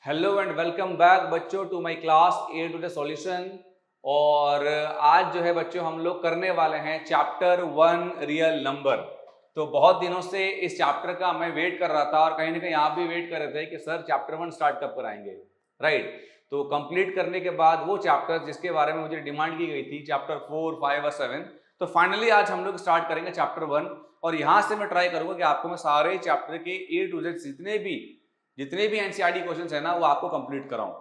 Hello and welcome back बच्चों to my class A to the solution. और आज जो है बच्चों हम लोग करने वाले हैं चैप्टर 1 रियल नंबर। तो बहुत दिनों से इस चैप्टर का मैं वेट कर रहा था और कहीं ना कहीं आप भी वेट कर रहे थे कि सर चैप्टर 1 स्टार्ट कब कराएंगे, राइट। तो कंप्लीट करने के बाद वो चैप्टर जिसके बारे में मुझे डिमांड की गई थी चैप्टर 4, 5 और 7, तो फाइनली आज हम लोग स्टार्ट करेंगे चैप्टर 1। और यहाँ से मैं ट्राई करूंगा कि आपको मैं सारे चैप्टर के ए टू जेड जितने भी एनसीईआरटी क्वेश्चंस है ना वो आपको कंप्लीट कराऊं,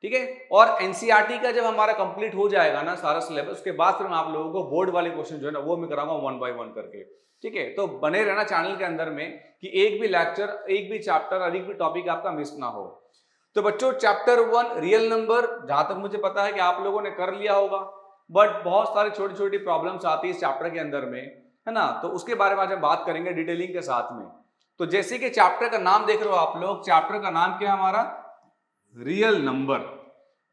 ठीक है। और एनसीईआरटी का जब हमारा कंप्लीट हो जाएगा ना सारा सिलेबस, उसके बाद फिर मैं आप लोगों को बोर्ड वाले क्वेश्चन जो है ना वो मैं कराऊंगा 1 बाय 1 करके, ठीक है। तो बने रहना चैनल के अंदर में कि एक भी लेक्चर, एक भी चैप्टर और एक भी टॉपिक आपका मिस ना हो। तो बच्चों चैप्टर 1 रियल नंबर जहां तक मुझे पता है कि आप लोगों ने कर लिया होगा, बट बहुत सारी छोटी छोटी प्रॉब्लम्स आती है इस चैप्टर के अंदर में, है ना। तो उसके बारे में आज हम बात करेंगे डिटेलिंग के साथ में। तो जैसे कि चैप्टर का नाम देख रहे हो आप लोग, चैप्टर का नाम क्या है हमारा, real number.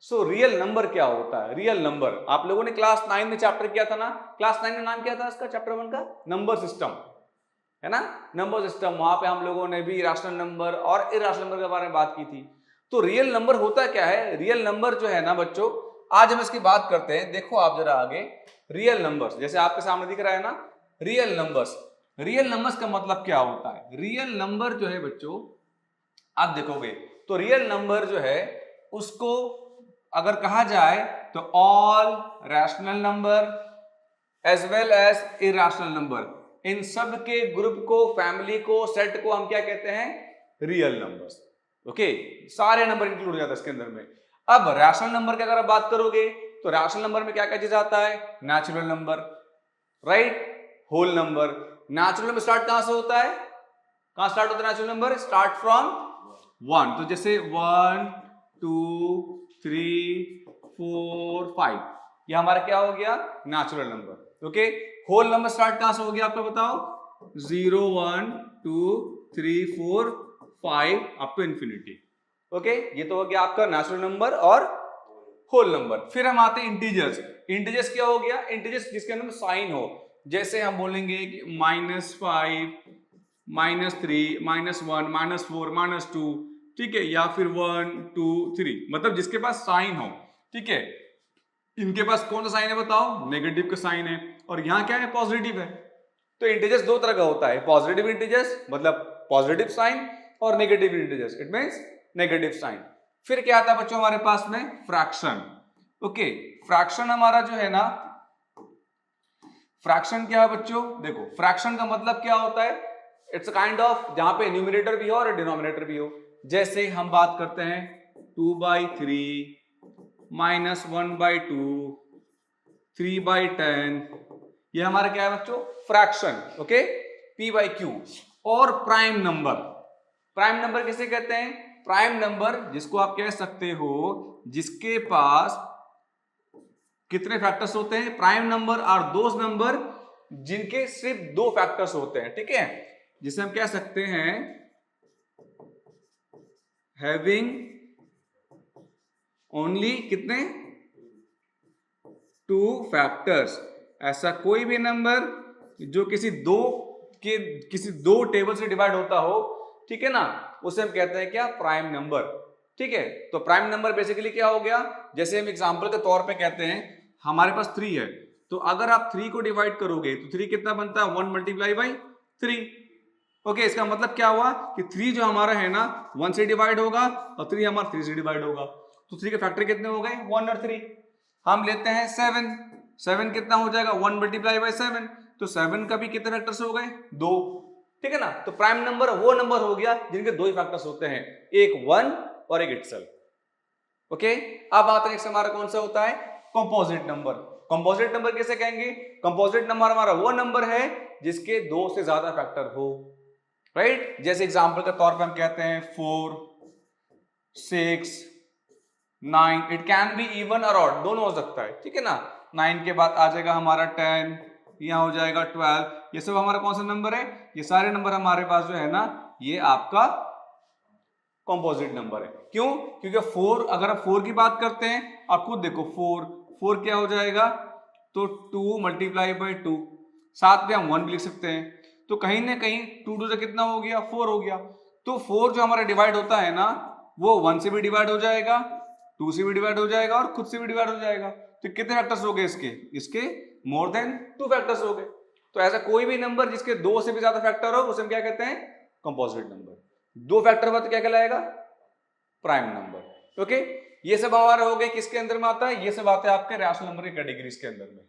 So real number क्या होता है, रियल नंबर आप लोगों ने क्लास 9 में चैप्टर किया था ना। क्लास 9 में नाम क्या था इसका, चैप्टर 1 का नंबर सिस्टम, है ना, नंबर सिस्टम। वहां पे हम लोगों ने भी रैशनल नंबर और इरैशनल नंबर के बारे में बात की थी। तो रियल नंबर होता क्या है, रियल नंबर जो है ना बच्चों, आज हम इसकी बात करते हैं। देखो आप जरा आगे, रियल नंबर्स जैसे आपके सामने दिख रहा है ना, रियल नंबर्स। रियल नंबर्स का मतलब क्या होता है, रियल नंबर जो है बच्चों आप देखोगे तो रियल नंबर जो है उसको अगर कहा जाए तो all rational number as well as irrational number, इन सब के ग्रुप को, फैमिली को, सेट को हम क्या कहते हैं, रियल नंबर्स। ओके, सारे नंबर इंक्लूड हो जाता है इसके अंदर में। अब रैशनल नंबर की अगर आप बात करोगे तो रैशनल नंबर में क्या क्या चीज आता है, natural number, right, whole number. Natural number start कहां से होता है, कहां स्टार्ट होता है नेचुरल नंबर, स्टार्ट फ्रॉम 1। तो जैसे 1 2 3 4 5, ये हमारा क्या हो गया, natural number. Okay, whole number start कहां से हो गया आपको बताओ, 0 1 2 3 4 5 अप टू इंफिनिटी। ओके, ये तो हो गया आपका नेचुरल नंबर और होल नंबर। फिर हम आते हैं इंटीजर्स। इंटीजर्स क्या हो गया, इंटीजर्स जिसके अंदर साइन हो, जैसे हम बोलेंगे कि -5 -3 -1 -4 -2, ठीक है, या फिर 1 2 3, मतलब जिसके पास साइन हो, ठीक है। इनके पास कौन सा साइन है बताओ, नेगेटिव का साइन है, और यहां क्या है, पॉजिटिव है। तो इंटीजर्स दो तरह का होता है, पॉजिटिव इंटीजर्स मतलब पॉजिटिव साइन, और negative integers it means negative sign. फिर क्या आता है बच्चों हमारे पास में, फ्रैक्शन। ओके, फ्रैक्शन हमारा जो है ना, फ्रैक्शन क्या है बच्चों, देखो फ्रैक्शन का मतलब क्या होता है, इट्स अ काइंड ऑफ जहां पे न्यूमरेटर भी हो और डिनोमिनेटर भी हो। जैसे हम बात करते हैं 2/3 -1/2 3/10, ये हमारा क्या है बच्चों, फ्रैक्शन। Okay, p/q। और प्राइम नंबर, प्राइम नंबर किसे कहते हैं, प्राइम नंबर जिसको आप कह सकते हो जिसके पास कितने फैक्टर्स होते हैं, प्राइम नंबर और दोज नंबर जिनके सिर्फ 2 फैक्टर्स होते हैं, ठीक है, जिसे हम कह सकते हैं हैविंग ओनली कितने, 2 फैक्टर्स। ऐसा कोई भी नंबर जो किसी दो टेबल से डिवाइड होता हो, ठीक है ना, उसे हम कहते हैं क्या, प्राइम नंबर, ठीक है। तो प्राइम नंबर बेसिकली क्या हो गया, जैसे हम एग्जांपल के तौर पे कहते हैं हमारे पास 3 है, तो अगर आप 3 को डिवाइड करोगे तो 3 कितना बनता है, 1 × 3। ओके, इसका मतलब क्या हुआ कि 3 जो हमारा है ना 1 से डिवाइड होगा और 3 हमारा 3 से डिवाइड होगा, तो 3 के फैक्टर कितने हो गए, 1 और 3। हम लेते हैं 7 कितना हो जाएगा, 1 × 7, तो 7 का भी कितने फैक्टर्स हो गए, 2, ठीक है ना। तो प्राइम नंबर वो नंबर हो गया जिनके 2 ही फैक्टर्स होते हैं, एक 1 और एक इटसेल्फ। ओके, अब आता है हमारा कौन सा होता है, कंपोजिट नंबर। कंपोजिट नंबर कैसे कहेंगे, कंपोजिट नंबर हमारा वो नंबर है जिसके 2 से ज्यादा फैक्टर हो, राइट। जैसे एग्जांपल के तौर पे हम कहते हैं 4 6 9, इट कैन बी इवन और ऑड, दोनों हो सकता है, ठीक है ना। 9 के बाद आ जाएगा हमारा 10, यहां हो जाएगा 12, ये सब हमारा कौन सा नंबर है, ये सारे नंबर हमारे पास जो है ना ये आपका कंपोजिट नंबर है। क्यों, क्योंकि 4, अगर आप 4 की बात करते हैं आप खुद देखो 4 क्या हो जाएगा, तो 2 × 2, साथ में हम 1 भी लिख सकते हैं, तो कहीं ना कहीं 2 2 से कितना हो गया, 4 हो गया। तो 4 जो हमारा डिवाइड होता है ना वो 1 से भी डिवाइड हो जाएगा, 2 से भी डिवाइड हो जाएगा और खुद से भी डिवाइड हो जाएगा। तो कितने फैक्टर्स हो गए इसके मोर देन 2 फैक्टर्स हो गए। तो ऐसा कोई भी नंबर जिसके 2 से भी ज्यादा फैक्टर हो उसे हम क्या कहते हैं, कंपोजिट नंबर। 2 फैक्टर हुआ तो क्या कहलाएगा, प्राइम नंबर। ओके, ये सब हमारा हो गए किसके अंदर में आता है, ये सब आते हैं आपके रैशनल नंबर की कैटेगरीज के अंदर में।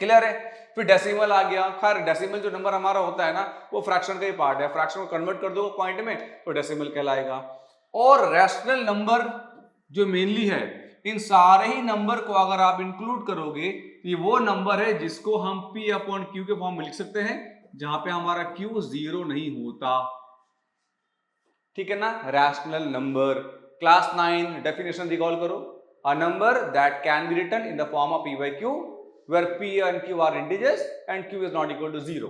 क्लियर है। फिर डेसिमल आ गया। खैर डेसिमल जो नंबर हमारा होता है ना वो फ्रैक्शन का ही पार्ट है, फ्रैक्शन को कन्वर्ट कर दो पॉइंट में तो डेसिमल कहलाएगा। और रैशनल नंबर जो मेनली है, इन सारे ही नंबर को अगर आप इंक्लूड करोगे तो ये वो नंबर है जिसको हम P अपॉन Q के फॉर्म में लिख सकते हैं, जहां पे हमारा Q 0 नहीं होता। ठीक है ना। Rational number class 9 definition recall करो। A number that can be written in the form of P by Q where P and Q are integers and Q is not equal to 0।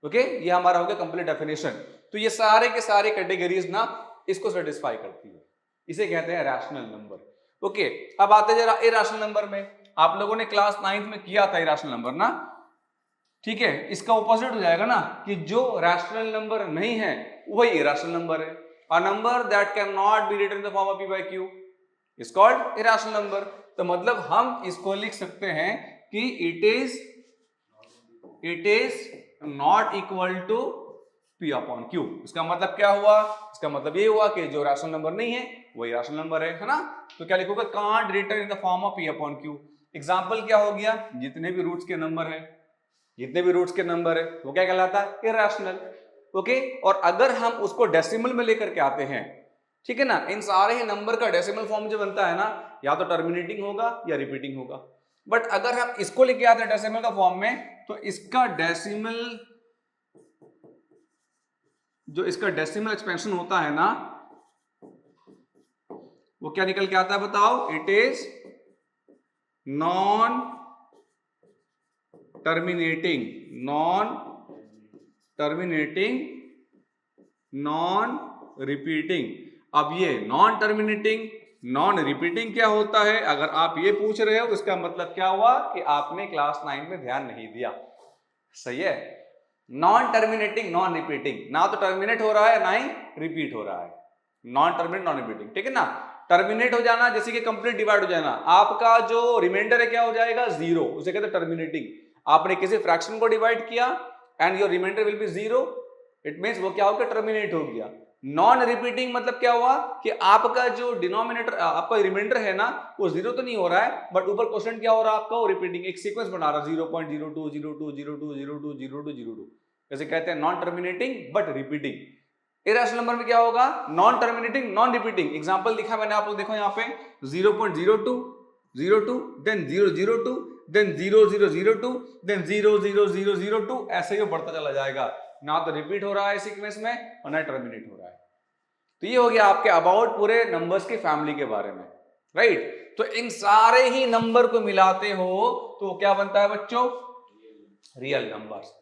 Okay, ये हमारा हो गया complete definition. तो ये सारे के सारे कैटेगरीज ना इसको सेटिस्फाई करती है, इसे कहते हैं रैशनल नंबर। ओके, अब आते हैं जरा इरैशनल नंबर में। आप लोगों ने क्लास 9th में किया था इरैशनल नंबर ना, ठीक है। इसका ऑपोजिट हो जाएगा ना कि जो रैशनल नंबर नहीं है वही इरैशनल नंबर है। A number that can not be written in the form of P by Q is called irrational number. तो मतलब हम इसको लिख सकते हैं कि it is not equal to P upon Q। इसका मतलब क्या हुआ, इसका मतलब ये हुआ कि जो रैशनल नंबर नहीं है वही रैशनल नंबर है ना। तो क्या लिखोगे, can't written in the form of P upon Q। Example क्या हो गया, जितने भी रूट्स के नंबर है वो क्या कहलाता है, इरैशनल। ओके, और अगर हम उसको डेसिमल में लेकर के आते हैं, ठीक है ना, इन सारे ही नंबर का डेसिमल फॉर्म जो बनता है ना, या तो टर्मिनेटिंग होगा या रिपीटिंग होगा। बट अगर हम इसको लेके आते हैं डेसिमल का फॉर्म में, तो इसका डेसिमल एक्सपेंशन होता है ना, वो क्या निकल के आता है बताओ, it is non terminating, non repeating. अब ये नॉन टर्मिनेटिंग नॉन रिपीटिंग क्या होता है, अगर आप ये पूछ रहे हो इसका मतलब क्या हुआ कि आपने क्लास 9 में ध्यान नहीं दिया। सही है। नॉन टर्मिनेटिंग नॉन रिपीटिंग, ना तो टर्मिनेट हो रहा है ना ही रिपीट हो रहा है। नॉन टर्मिनेट नॉन रिपीटिंग, ठीक है ना। टर्मिनेट हो जाना जैसे कि कंप्लीट डिवाइड हो जाना, आपका जो रिमाइंडर है क्या हो जाएगा, 0, उसे कहते हैं टर्मिनेटिंग। आपने किसी फ्रैक्शन को डिवाइड किया and your remainder will be 0, it means वो क्या हो गया, टर्मिनेट हो गया। नॉन रिपीटिंग मतलब क्या हुआ कि आपका जो डिनोमिनेटर, आपका रिमाइंडर है ना, वो 0 तो नहीं हो रहा है, बट ऊपर क्वेश्चन क्या हो रहा है आपका, वो रिपीटिंग एक सीक्वेंस बना रहा है, 0.02 02 02 02 02 02, जैसे कहते हैं non terminating but repeating. Irrational number में क्या होगा, non terminating non repeating. Example लिखा मैंने, आप लोग देखो यहाँ पे 0.02 02 देन 002 देन 0002 देन 00002, ऐसे ही बढ़ता चला जाएगा, ना तो रिपीट हो रहा है सीक्वेंस में और ना टर्मिनेट हो रहा है। तो ये हो गया आपके अबाउट पूरे नंबर्स की फैमिली के बारे में, राइट। तो इन सारे ही नंबर को मिलाते हो तो क्या बनता है बच्चों, रियल नंबर्स।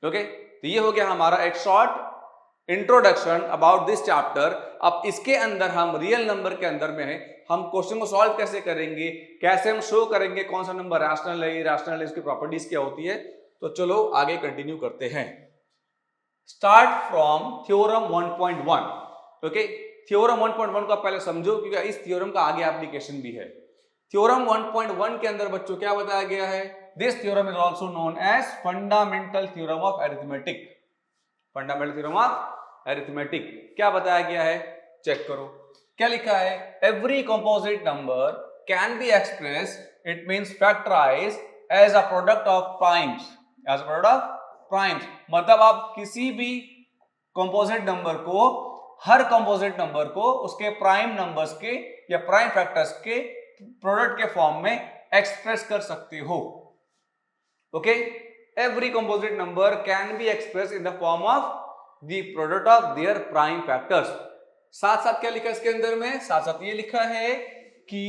ओके, तो ये हो गया हमारा एक short introduction about this chapter. अब इसके अंदर हम रियल नंबर के अंदर में है, हम क्वेश्चन को सॉल्व कैसे करेंगे, कैसे हम शो करेंगे कौन सा नंबर रैशनल है, इरैशनल है, इसकी प्रॉपर्टीज क्या होती है। तो चलो आगे कंटिन्यू करते हैं। Start from theorem 1.1। Okay, theorem 1.1 को आप पहले समझो क्योंकि इस थ्योरम का आगे एप्लीकेशन भी है। थ्योरम 1.1 के अंदर बच्चों क्या बताया गया है, this theorem is also known as fundamental theorem of arithmetic. Fundamental theorem of arithmetic क्या बताया गया है, चेक करो क्या लिखा है, every composite number can be express, it means factorise as a product of primes, as a product of primes. मतलब आप किसी भी कंपोजिट नंबर को, हर कंपोजिट नंबर को उसके प्राइम नंबर्स के या प्राइम फैक्टर्स के प्रोडक्ट के फॉर्म में एक्सप्रेस कर सकते हो। Okay, every composite number can be express in the form of the product of their prime factors. साथ साथ क्या लिखा है इसके अंदर में, साथ साथ ये लिखा है कि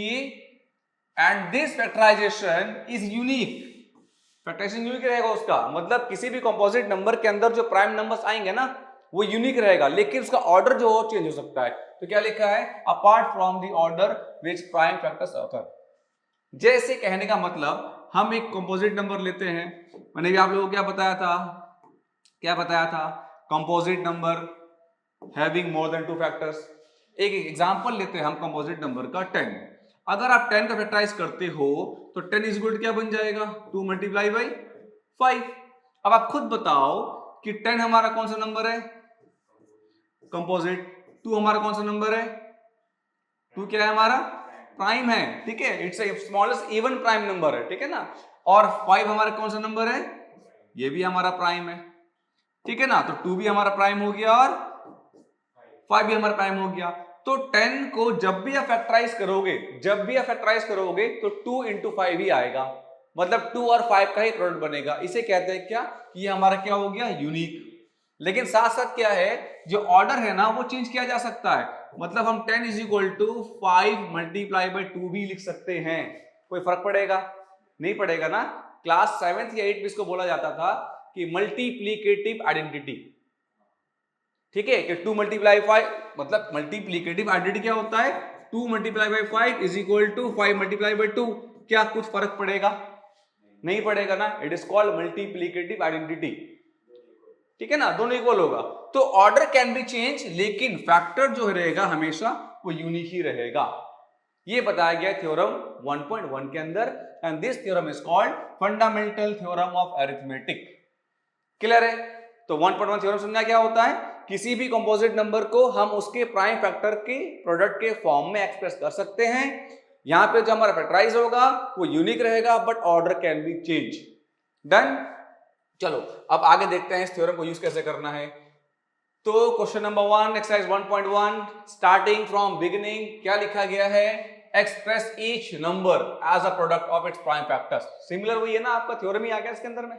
and this factorisation is unique. Factorisation unique रहेगा उसका, मतलब किसी भी कंपोजिट नंबर के अंदर जो प्राइम नंबर्स आएंगे ना वो यूनिक रहेगा, लेकिन उसका ऑर्डर जो हो चेंज हो सकता है। तो क्या लिखा है, apart from the order which prime factors occur. जैसे कहने का मतलब हम एक कंपोजिट नंबर लेते हैं, मैंने भी आप लोगों को क्या बताया था, composite number having more than 2 factors. एक एग्जांपल लेते हैं हम कंपोजिट नंबर का 10। अगर आप 10 का फैक्टराइज करते हो तो 10 इज इक्वल टू क्या बन जाएगा 2 मल्टीप्लाई बाई 5। अब आप खुद बताओ कि 10 हमारा कौन सा नंबर है कंपोजिट, 2 हमारा कौन सा नंबर है, 2 क्या है हमारा प्राइम है, ठीक है, it's a smallest even prime number है, ठीक है ना। और 5 हमारा कौन सा नंबर है, ये भी हमारा प्राइम है, ठीक है ना। तो 2 भी हमारा प्राइम हो गया और 5 भी हमारा प्राइम हो गया। तो 10 को जब भी आप फैक्टराइज करोगे तो 2 इंटू 5 ही आएगा, मतलब 2 और 5 का ही प्रोडक्ट बनेगा। इसे कहते हैं क्या कि ये हमारा क्या हो गया यूनिक। लेकिन साथ साथ क्या है, जो ऑर्डर है ना वो चेंज किया जा सकता है, मतलब हम 10 is equal to 5 multiply by 2 भी लिख सकते हैं। कोई फर्क पड़ेगा? नहीं पड़ेगा ना। क्लास 7th या 8th में इसको बोला जाता था कि मल्टीप्लीकेटिव आइडेंटिटी, ठीक है, कि 2 मल्टीप्लाई 5 मतलब मल्टीप्लीकेटिव आइडेंटिटी क्या होता है 2 multiply by 5 is equal to 5 multiply by 2। क्या कुछ फर्क पड़ेगा? नहीं पड़ेगा ना। It is called multiplicative identity, ठीक है ना, दोनों इक्वल होगा। तो ऑर्डर कैन बी चेंज, लेकिन फैक्टर जो रहेगा हमेशा वो यूनिक ही रहेगा। ये बताया गया थ्योरम 1.1 के अंदर, and this theorem is called fundamental theorem of arithmetic. Clear है? तो 1.1 थ्योरम समझना क्या होता है, किसी भी कंपोजिट नंबर को हम उसके प्राइम फैक्टर के प्रोडक्ट के फॉर्म में एक्सप्रेस कर सकते हैं। यहां पे जो हमारा फैक्टराइज होगा वो यूनिक रहेगा, but order can be change. Done. चलो अब आगे देखते हैं इस थ्योरम को यूज कैसे करना है। तो question number 1 exercise 1.1 starting from beginning क्या लिखा गया है, express each number as a product of its prime factors. Similar वही है ना, आपका थ्योरम ही आ गया इसके अंदर में,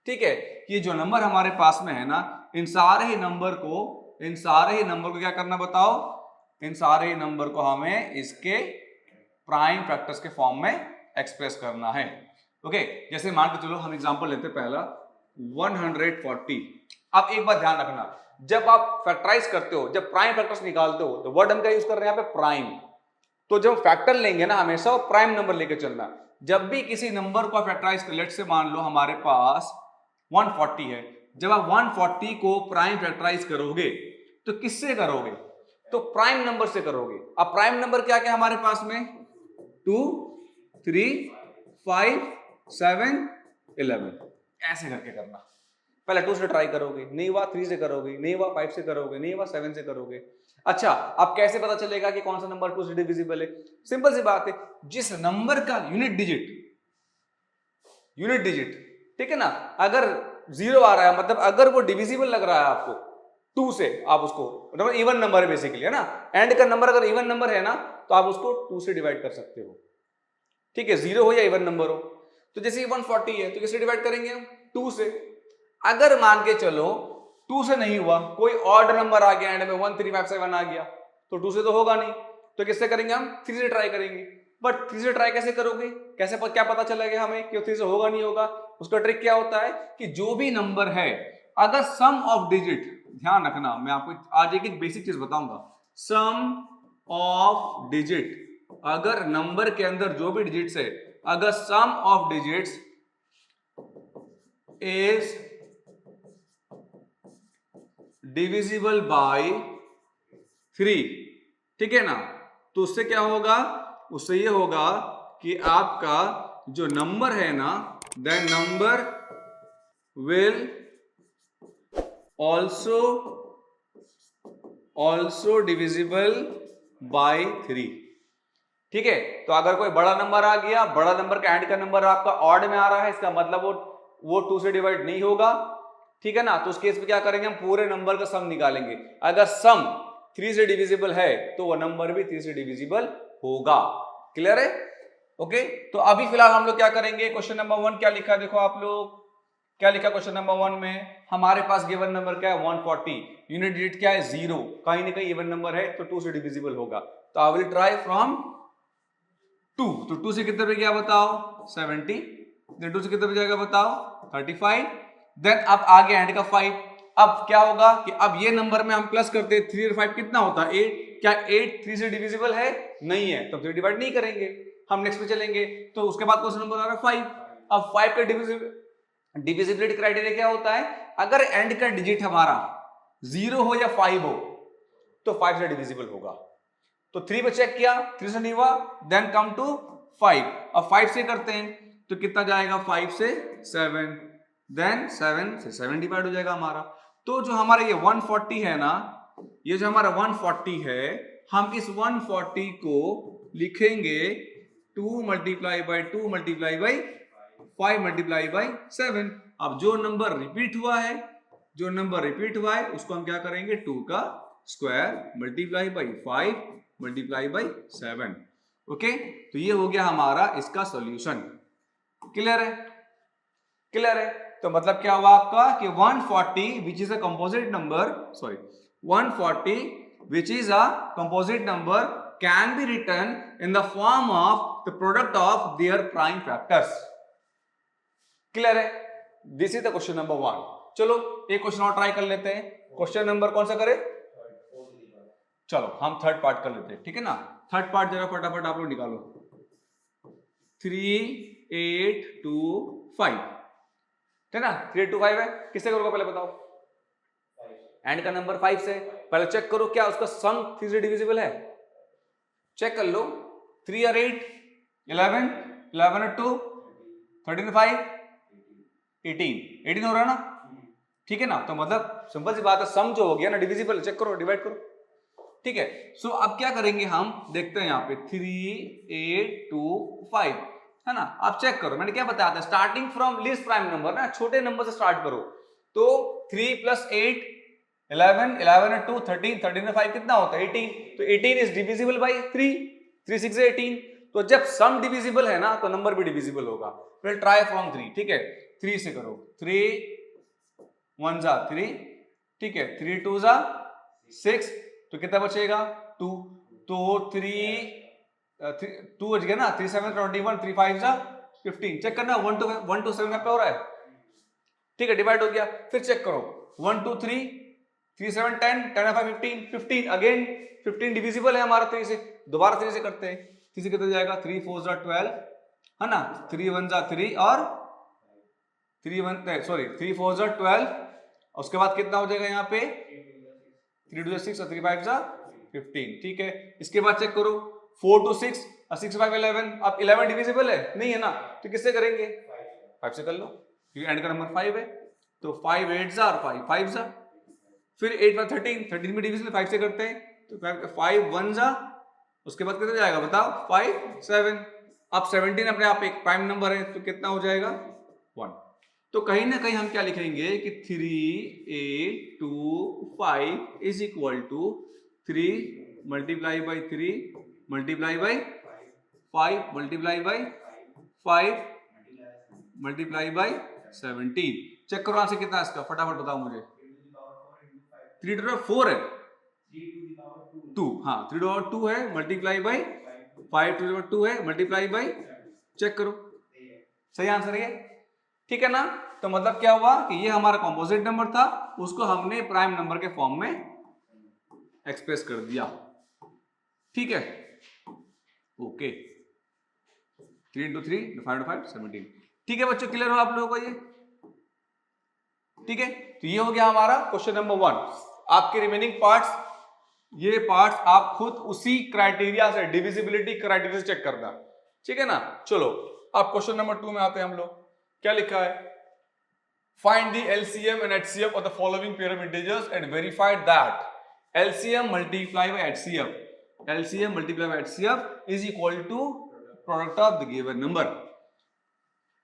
ठीक है। ये जो नंबर हमारे पास में है ना, इन सारे ही नंबर को क्या करना बताओ, इन सारे ही नंबर को हमें इसके प्राइम फैक्टर्स के फॉर्म में एक्सप्रेस करना है। ओके, जैसे मान के चलो हम एग्जांपल लेते हैं पहला 140। अब एक बात ध्यान रखना, जब आप फैक्टराइज करते हो, जब प्राइम फैक्टर्स निकालते हो, तो वर्ड हम क्या यूज कर रहे हैं यहाँ पे प्राइम। तो जब फैक्टर लेंगे ना हमेशा वो प्राइम नंबर लेके चलना। जब भी किसी नंबर को फैक्टराइज कर, लेट से मान लो हमारे पास 140 है, जब आप 140 को प्राइम फैक्टराइज करोगे तो किससे करोगे, तो प्राइम नंबर से करोगे। अब प्राइम नंबर क्या क्या हमारे पास में 2 3 5 7 11, ऐसे करके करना। पहले 2 से ट्राई करोगे, नहीं हुआ 3 से करोगे, नहीं हुआ 5 से करोगे, नहीं हुआ 7 से करोगे। अच्छा, अब कैसे पता चलेगा कि कौन सा नंबर 2 से डिविजिबल है? सिंपल सी बात है, जिस नंबर का यूनिट डिजिट, ठीक है ना, अगर 0 आ रहा है, मतलब अगर वो डिविजिबल लग रहा है आपको 2 से, आप उसको मतलब इवन नंबर है बेसिकली, है ना, एंड का नंबर अगर इवन नंबर है ना तो आप उसको 2 से डिवाइड कर सकते हो, ठीक है, 0 हो या इवन नंबर हो। तो जैसे 140 है तो किससे डिवाइड करेंगे हम 2 से। अगर मान के चलो 2 से नहीं हुआ, कोई ऑड नंबर आ गया एंड में 1357 आ गया, तो 2 से तो होगा नहीं, तो किससे करेंगे हम 3 से ट्राई करेंगे। बट 3 से ट्राई कैसे करोगे, कैसे क्या पता चलेगा हमें कि 3 से होगा नहीं होगा? उसका ट्रिक क्या होता है कि जो भी नंबर है अगर सम ऑफ डिजिट, ध्यान रखना मैं आपको आज एक बेसिक चीज बताऊंगा, सम ऑफ डिजिट, अगर नंबर के अंदर जो भी डिजिट्स है, अगर sum of digits is divisible by 3, ठीक है ना, तो उससे क्या होगा, उससे ये होगा कि आपका जो नंबर है ना, that number will also divisible by 3, ठीक है। तो अगर कोई बड़ा नंबर आ गया, बड़ा नंबर का एंड का नंबर आपका ऑड में आ रहा है, इसका मतलब वो 2 से डिवाइड नहीं होगा, ठीक है ना। तो उस केस में क्या करेंगे, हम पूरे नंबर का सम निकालेंगे। अगर सम 3 से डिविजिबल है तो वो नंबर भी 3 से डिविजिबल होगा। क्लियर है? ओके, तो अभी फिलहाल हम लोग क्या करेंगे, क्वेश्चन नंबर 1 क्या लिखा, देखो आप लोग क्या लिखा क्वेश्चन नंबर 1 में, हमारे पास गिवन नंबर क्या है 140, यूनिट डिजिट क्या है 0, कहीं ना कहीं इवन नंबर है तो 2 से डिविजिबल होगा। तो आई विल ट्राई फ्रॉम 2, तो 2 से कितने पे गया बताओ 70, 2 से कितने पे जाएगा बताओ 35, देन अब आगे एंड का 5। अब क्या होगा कि अब ये नंबर में हम प्लस करते हैं, 3 और 5 कितना होता है 8, क्या 8 3 से डिविजिबल है? नहीं है, तो 3 डिवाइड नहीं करेंगे, हम नेक्स्ट पे चलेंगे। तो उसके बाद कौन सा नंबर आ रहा है 5। अब 5 का डिविजिबिलिटी क्राइटेरिया क्या होता है, अगर एंड का डिजिट हमारा 0 हो या 5 हो तो 5 से डिविजिबल होगा। तो 3 पे चेक किया, 3 से नहीं हुआ, देन कम टू 5। अब 5 से करते हैं तो कितना जाएगा, 5 से 7, देन 7 से 7 डिवाइड हो जाएगा हमारा। तो जो हमारा ये 140 है ना, ये जो हमारा 140 है, हम इस 140 को लिखेंगे 2 multiply by 2 multiply by 5 multiply by 7। अब जो नंबर रिपीट हुआ है, जो नंबर रिपीट हुआ है उसको हम क्या करेंगे, 2 का square multiply by 5 multiply by 7। Okay, तो ये हो गया हमारा इसका सॉल्यूशन। क्लियर है, क्लियर है। तो मतलब क्या हुआ आपका कि 140 which is a composite number, sorry 140 which is a composite number can be written in the form of the product of their prime factors. Clear है, this is the question number 1। चलो एक क्वेश्चन और try कर लेते हैं। Question number कौन सा करें, चलो हम थर्ड पार्ट कर लेते हैं, ठीक है ना। थर्ड पार्ट जरा फटाफट आप लोग निकालो। 3 8 2 5, है ना। 3 8 2 5 है, किससे करोगे पहले बताओ, एंड का नंबर 5 से। पहले चेक करो क्या उसका सम 3 से डिविजिबल है, चेक कर लो। 3 और 8 11, 11 और 2 13 5 18 हो रहा है ना, ठीक है ना। तो मतलब सिंपल सी बात है, सम जो हो गया ना डिविजिबल, चेक करो, डिवाइड करो, ठीक है। सो अब क्या करेंगे हम, देखते हैं यहाँ पे 3 8 2 5, है ना। आप चेक करो, मैंने क्या बताया था, starting from least prime number ना, छोटे नंबर से स्टार्ट करो। तो 3 + 8 11, 11 और 2 13, 13 और 5 कितना होता है 18। तो 18 इज डिविजिबल बाई 3, 3 6 18। तो जब सम डिविजिबल है ना तो नंबर भी डिविजिबल होगा। फिर ट्राई फ्रॉम 3, ठीक है, 3 से करो, 3 1 जा 3, ठीक है, 3 2 जा 6, तो कितना बचेगा 2। तो 2 बच गया ना, 3 7 21, 3 5 जा 15। चेक करना 1 to 7 पे हो रहा है, ठीक है, डिवाइड हो गया। फिर चेक करो 1 2 3 3 7 10 10 5 15 15, अगेन 15 डिविजिबल है हमारा 3 से, दोबारा 3 से करते हैं। 3 से कितना जाएगा, 3 4 जा 12, है ना, 3 1 जा 3 और 3 4 जा 12। उसके बाद कितना हो जाएगा यहाँ पे 3 2 6 और 3 5 जा 15, ठीक है। इसके बाद चेक करो 4 2 6 और 6 5 11। अब 11 डिविजिबल है नहीं है ना, तो किससे करेंगे, 5 से कर लो, क्योंकि एंड का नंबर 5 है। तो 5 8 जा और 5 5 जा। फिर 8 1 13, 13 में डिविजिबल 5 से करते हैं, तो 5 1 जा, उसके बाद कितना जाएगा बताओ 5 7। अब 17 अपने आप एक प्राइम नंबर है, तो कितना हो जाएगा 1। तो कहीं ना कहीं हम क्या लिखेंगे कि 3 8 2 5 is equal to 3 multiply by 3 multiply by 5 multiply by 5 multiply by 17। Check करो आंसर कितना है इसका, फटाफट बताओ मुझे। 3 टू द 4 है, 2, हाँ 3 टू द 2 है मल्टीप्लाई बाई 5 टू द 2 है मल्टीप्लाई बाई, चेक करो सही आंसर है, ठीक है ना। तो मतलब क्या हुआ कि ये हमारा कंपोजिट नंबर था, उसको हमने प्राइम नंबर के फॉर्म में एक्सप्रेस कर दिया, ठीक है। ओके, 3 into 3 5 into 5 17, ठीक है बच्चों, क्लियर हो आप लोगों को ये, ठीक है। तो ये हो गया हमारा क्वेश्चन नंबर 1। आपके रिमेनिंग पार्ट्स, ये पार्ट्स आप खुद उसी क्राइटेरिया से, डिविजिबिलिटी क्राइटेरिया से चेक करना, ठीक है ना। चलो अब क्वेश्चन नंबर 2 में आते हैं हम लोग। क्या लिखा है, find the LCM and HCF of the following pair of integers and verify that LCM multiplied by HCF, LCM multiplied by HCF is equal to product of the given number।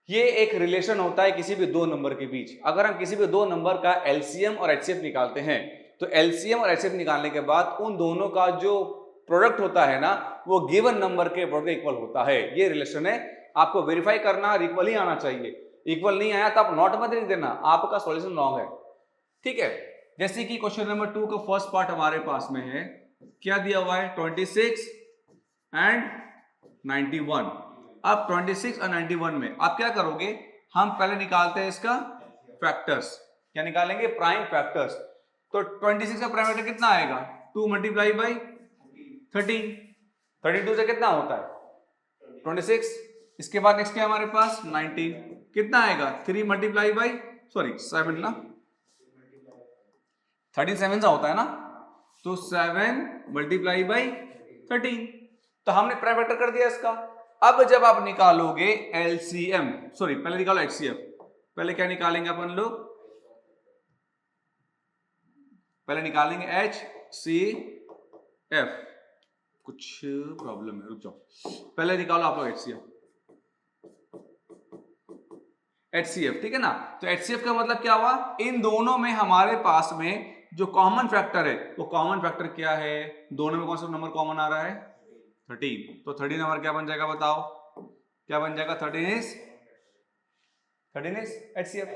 ये एक रिलेशन होता है किसी भी दो number के बीच। अगर हम किसी भी दो नंबर का LCM और HCF निकालते हैं, तो LCM और HCF निकालने के बाद उन दोनों का जो प्रोडक्ट होता है ना, वो गिवन नंबर के प्रोडक्ट इक्वल होता है। ये रिलेशन है, आपको वेरीफाई करना और इक्वल ही आना चाहिए। इक्वल नहीं आया तो आप नॉट मत लिख देना, आपका सॉल्यूशन रॉन्ग है, ठीक है। जैसे कि क्वेश्चन नंबर 2 का फर्स्ट पार्ट हमारे पास में है, क्या दिया हुआ है 26 एंड 91। अब 26 और 91 में आप क्या करोगे, हम पहले निकालते हैं इसका फैक्टर्स। क्या निकालेंगे, प्राइम फैक्टर्स। तो 26 का प्राइम फैक्टर कितना आएगा, 2 मल्टीप्लाई बाई 13, 32 से कितना होता है 26। इसके बाद नेक्स्ट क्या हमारे पास 19, कितना आएगा 3 मल्टीप्लाई बाई 7 ना, 13 7 सा होता है ना, तो 7 मल्टीप्लाई बाई 13। तो हमने प्राइम फैक्टर कर दिया इसका। अब जब आप निकालोगे एलसीएम, सॉरी पहले निकालो एचसीएफ, पहले क्या निकालेंगे अपन लोग, पहले निकालेंगे HCF, कुछ प्रॉब्लम है रुक जाओ, पहले निकालो आप लोग HCF, ठीक है ना। तो HCF का मतलब क्या हुआ, इन दोनों में हमारे पास में जो कॉमन फैक्टर है वो कॉमन फैक्टर क्या है, दोनों में कौन सा नंबर कॉमन आ रहा है 13। तो 13 नंबर क्या बन जाएगा बताओ, क्या बन जाएगा 13 इज HCF।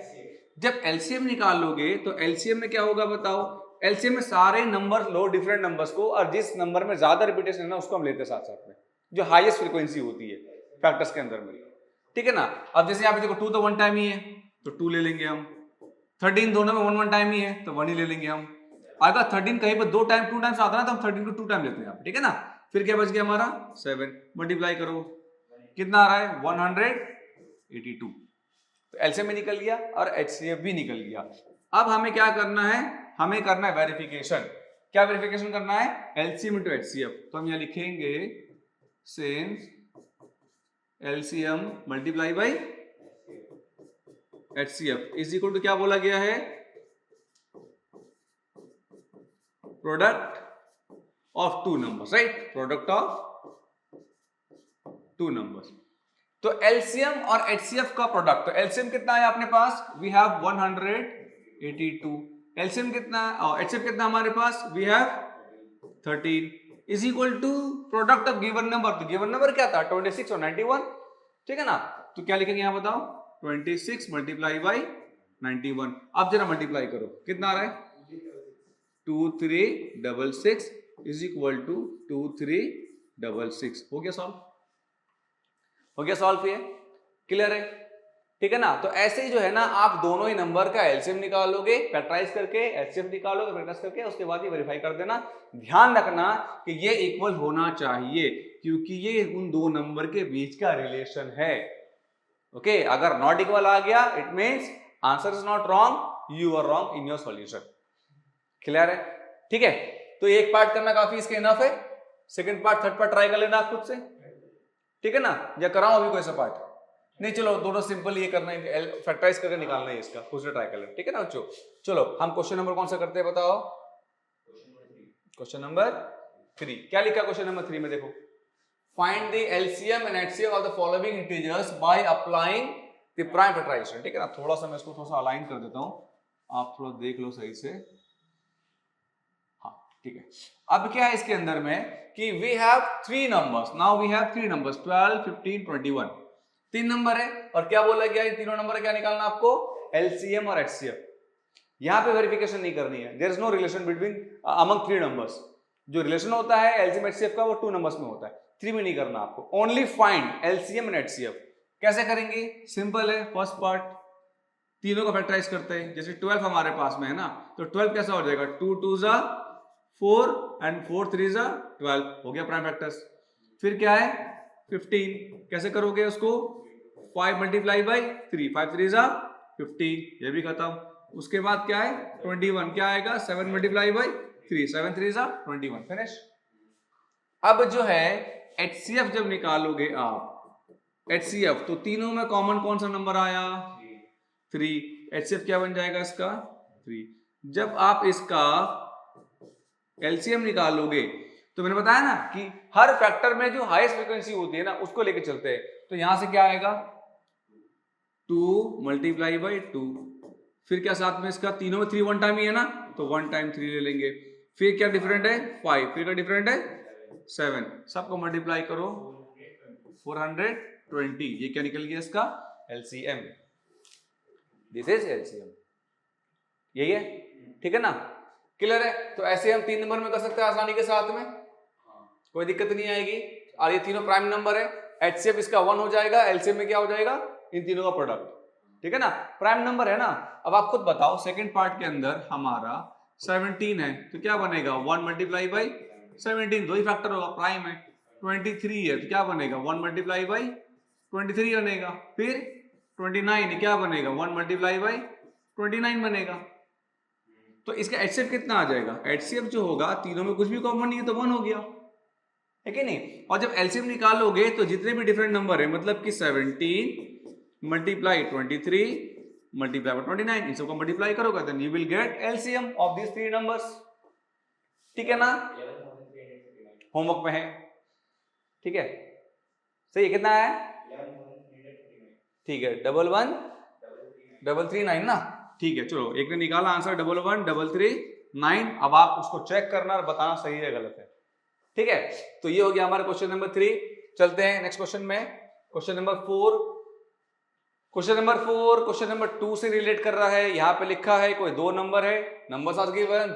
जब LCM निकालोगे तो LCM में क्या होगा बताओ, LCM में सारे नंबर लो डिफरेंट नंबर्स को, और जिस नंबर में ज्यादा रिपीटेशन है ना उसको हम लेते हैं साथ साथ में, जो हाईएस्ट फ्रीक्वेंसी होती है फैक्टर्स के अंदर में, ठीक है ना। अब जैसे यहाँ पे देखो 2 तो 1 टाइम ही है तो 2 ले लेंगे हम, 13 दोनों में 1 टाइम ही है तो 1 ही ले लेंगे हम। अगर 13 कहीं पर 2 टाइम 2 टाइम्स आता है ना तो हम 13 को 2 टाइम लेते हैं, ठीक है ना। फिर क्या बच गया हमारा 7, मल्टीप्लाई करो कितना आ रहा है 182। तो एलसीएम भी निकल गया और एचसीएफ भी निकल गया। अब हमें क्या करना है, हमें करना है वेरिफिकेशन। क्या वेरिफिकेशन करना है, एलसीएम इंटू एचसीएफ। तो हम यहां लिखेंगे since LCM multiply by HCF is equal to क्या बोला गया है, product of 2 numbers, right, product of 2 numbers. तो एलसीएम और एचसीएफ का प्रोडक्ट, तो एलसीएम कितना है अपने पास, वी हैव 182, एलसीएम कितना है और एचसीएफ कितना हमारे पास, we have 13 is equal to product of given number. तो गिवन नंबर क्या था 26 और 91, ठीक है ना। तो क्या लिखेंगे यहां बताओ, 26 मल्टीप्लाई बाई 91। अब जरा मल्टीप्लाई करो कितना आ रहा है 2366 इज इक्वल टू 2366। हो गया सॉल्व, हो गया सॉल्व, ये क्लियर है, ठीक है ना। तो ऐसे ही जो है ना आप दोनों ही नंबर का एलसीएम निकालोगे फैक्टराइज करके, एचसीएफ निकालोगे फैक्टराइज करके, उसके बाद ये वेरीफाई कर देना। ध्यान रखना कि ये इक्वल होना चाहिए क्योंकि ये उन दो नंबर के बीच का रिलेशन है। ओके, अगर नॉट इक्वल आ गया it means answer is not wrong, you are wrong in your solution. Clear है, ठीक है। तो एक पार्ट करना काफी इसके इनफ है, second part third part try कर लेना आप खुद से, ठीक है ना, या कराऊं अभी कोई सा पार्ट नहीं, चलो दोनों सिंपल ये करना है, फैक्टराइज करके निकालना है इसका, खुद से ट्राई कर लेना, ठीक है ना बच्चों। चलो हम क्वेश्चन नंबर कौन सा करते हैं बताओ, क्वेश्चन नंबर 3। क्या लिखा क्वेश्चन नंबर 3 में, देखो find the LCM and HCF of the following integers by applying the prime factorisation, ठीक है ना। थोड़ा सा मैं इसको थोड़ा सा अलाइन कर देता हूं, आप थोड़ा देख लो सही से, हाँ ठीक है। अब क्या है इसके अंदर में कि we have 3 numbers, now we have 3 numbers 12 15 21, 3 number है और क्या बोला गया है, तीनों नंबर क्या निकालना आपको, एलसीएम और एचसीएफ। यहां पे वेरिफिकेशन नहीं करनी है, there is no relation between among 3 numbers. जो रिलेशन होता है एलसीएम एचसीएफ का वो 2 नंबर्स में होता है, 3 में नहीं करना आपको। Only find LCM and HCF. कैसे करेंगे, सिंपल है, फर्स्ट पार्ट तीनों को फैक्टराइज करते हैं। जैसे 12 हमारे पास में है ना, तो 12 कैसा हो जाएगा, 2 2 जा 4 एंड 4 3 जा 12, हो गया प्राइम फैक्टर्स। फिर क्या है 15, कैसे करोगे उसको, 5 मल्टीप्लाई बाई 3, 5 3 जा 15, ये भी खत्म। उसके बाद क्या है 21, क्या आएगा 7 मल्टीप्लाई बाई 3, 7 3 जा 21, फिनिश। अब जो है एचसीएफ जब निकालोगे आप एचसीएफ, तो तीनों में कॉमन कौन सा नंबर आया 3, एचसीएफ क्या बन जाएगा इसका 3। जब आप इसका एलसीएम निकालोगे तो मैंने बताया ना कि हर फैक्टर में जो हाईएस्ट फ्रीक्वेंसी होती है ना उसको लेके चलते हैं। तो यहां से क्या आएगा 2 मल्टीप्लाई बाई 2, फिर क्या साथ में इसका तीनों में 3 1 टाइम ही है ना, तो 1 टाइम 3 ले लेंगे। फिर क्या डिफरेंट है 5, फिर क्या डिफरेंट है 7, सबको मल्टीप्लाई करो 420, ये क्या निकल गया इसका एलसीएम। दिस इज एलसीएम, यही है, ठीक है ना, क्लियर है। तो ऐसे हम 3 नंबर में कर सकते हैं आसानी के साथ में, कोई दिक्कत नहीं आएगी। और ये तीनों प्राइम नंबर है, एचसीएफ इसका 1 हो जाएगा, एलसीएम में क्या हो जाएगा इन तीनों का प्रोडक्ट, ठीक है ना, प्राइम नंबर है ना। अब आप खुद बताओ सेकंड पार्ट के अंदर हमारा 17 है तो क्या बनेगा 1 मल्टीप्लाई बाई 17, दो ही फैक्टर होगा, प्राइम है। 23 है तो क्या बनेगा 1 मल्टीप्लाई बाई 23 बनेगा। फिर 29 क्या बनेगा 1 मल्टीप्लाई बाई 29 बनेगा। तो इसका एचसीएफ कितना आ जाएगा, एचसीएफ जो होगा तीनों में कुछ भी कॉमन नहीं है तो 1 हो गया, है कि नहीं। और जब एलसीएम निकालोगे तो जितने भी डिफरेंट नंबर है, मतलब कि 17 मल्टीप्लाई 23 मल्टीप्लाई 29, इन सबको मल्टीप्लाई करोगे then you will get LCM of this three numbers. ठीक है ना, होमवर्क में है। ठीक है, सही है, कितना है? ठीक है, 11,1,339 ना। ठीक है, चलो एक ने निकाला आंसर 11,1,339। अब आप उसको चेक करना और बताना सही है गलत है। ठीक है, तो ये हो गया हमारा क्वेश्चन नंबर 3। चलते हैं नेक्स्ट क्वेश्चन में, question number 4। Question number 4 question number 2 से रिलेट कर रहा है। यहाँ पे लिखा है कोई दो नंबर है, numbers are given,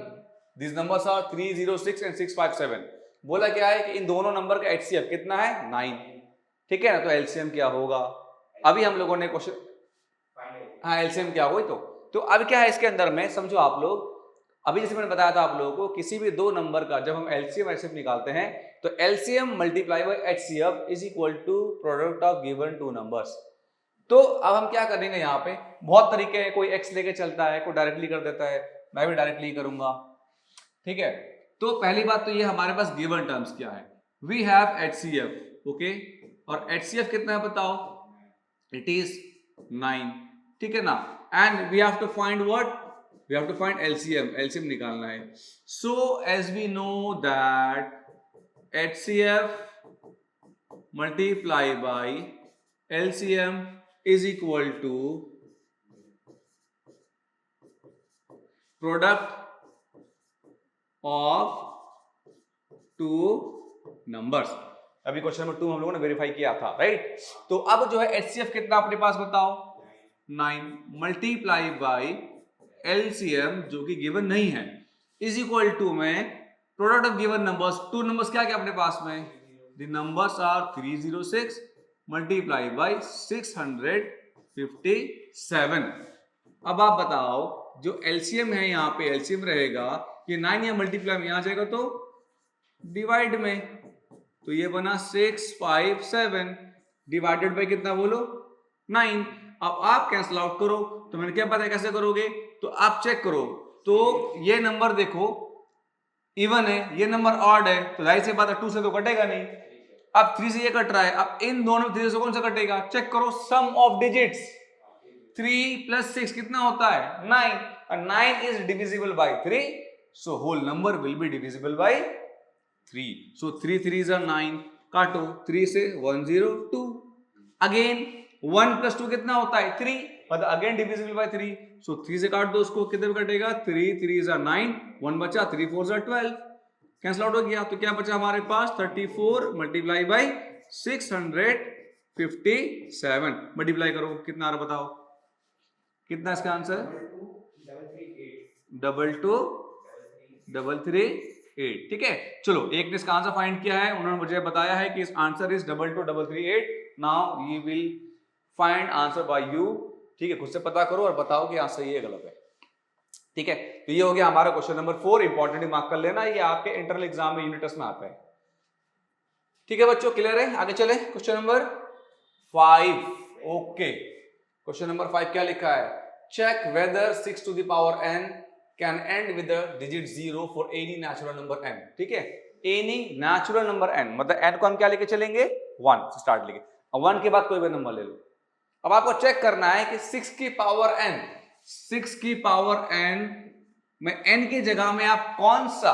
this numbers are 306 and 657। बोला क्या है कि इन दोनों नंबर का एचसीएफ कितना है? 9। ठीक है ना, तो एलसीएम क्या होगा? अभी हम लोगों ने क्वेश्चन, हाँ एलसीएम क्या होगा तो अब क्या है इसके अंदर में, समझो आप लोग। अभी जैसे मैंने बताया था आप लोगों को, किसी भी दो नंबर का जब हम एलसीएम एचसीएफ निकालते हैं तो LCM multiply by HCF is equal to product of given two numbers. तो अब हम क्या करेंगे, यहाँ पे बहुत तरीके हैं, कोई एक्स लेके चलता है, कोई डायरेक्टली कर देता है, मैं भी डायरेक्टली करूंगा। ठीक है, तो पहली बात तो ये हमारे पास गिवन टर्म्स क्या है, वी हैव एचसीएफ, ओके, और एचसीएफ कितना है बताओ? It is 9। ठीक है ना, and we have to find what, we have to find LCM, LCM निकालना है। So as we know that HCF multiply by LCM is equal to product of two numbers। अभी question number 2 हम लोगों ने verify किया था, right. तो अब जो है एचसीएफ कितना अपने पास बताओ? 9 मल्टीप्लाई बाय एलसीएम जो कि गिवन नहीं है, इज इक्वल टू में product of given numbers. Two numbers क्या क्या अपने पास में? The numbers are 306 multiply by 657। अब आप बताओ जो एलसीएम है, यहाँ पे एलसीएम रहेगा, ये 9 या मल्टीप्लाई में, यहां जाएगा तो डिवाइड में, तो ये बना 657 डिवाइडेड बाई कितना बोलो? 9। अब आप कैंसिल आउट करो, तो मैंने क्या पता है कैसे करोगे, तो आप चेक करो, तो ये नंबर देखो इवन है, ये नंबर ऑड है, तो जाहिर सी बात है 2 से तो कटेगा नहीं। अब 3 से ये कट रहा है, अब इन दोनों 3 से कौन सा कटेगा? चेक करो, सम ऑफ डिजिट्स 3 + 6 कितना होता है? 9, and 9 is divisible by 3, so whole number will be divisible by 3, so 3 3s are 9, काटो 3 से 102, अगेन 1 + 2 कितना होता है? 3, मतलब अगेन डिविजिबल बाय 3, so 3 से काट दो उसको, कितने में कटेगा? 3 3s are 9, 1 बचा, 3 4s are 12, कैंसिल आउट हो गया, तो क्या बचा हमारे पास? 34 मल्टीप्लाई बाई 657, मल्टीप्लाई करो कितना आ रहा बताओ, कितना इसका आंसर? 22,338। ठीक है, चलो एक ने इसका आंसर फाइंड किया है, उन्होंने मुझे बताया है कि इस answer is 22,338। Now you will find answer by you. ठीक है, खुद से पता करो और बताओ कि आंसर ये गलत है। ठीक है, तो ये हो गया हमारा क्वेश्चन नंबर 4, इंपॉर्टेंट मार्क कर लेना, ये आपके इंटरनल एग्जाम में यूनिट टेस्ट में आता है। ठीक है बच्चों, क्लियर है? आगे चले question number 5। Okay, question number 5 क्या लिखा है? Check whether 6 to the power n can end with the digit 0 for any natural number n। ठीक है, एनी नेचुरल नंबर n, मतलब n को हम क्या लेके चलेंगे? 1 से स्टार्ट लेके, अब 1 के बाद कोई भी नंबर ले लो। अब आपको चेक करना है कि 6 की पावर n, 6 की पावर n में n की जगह में आप कौन सा,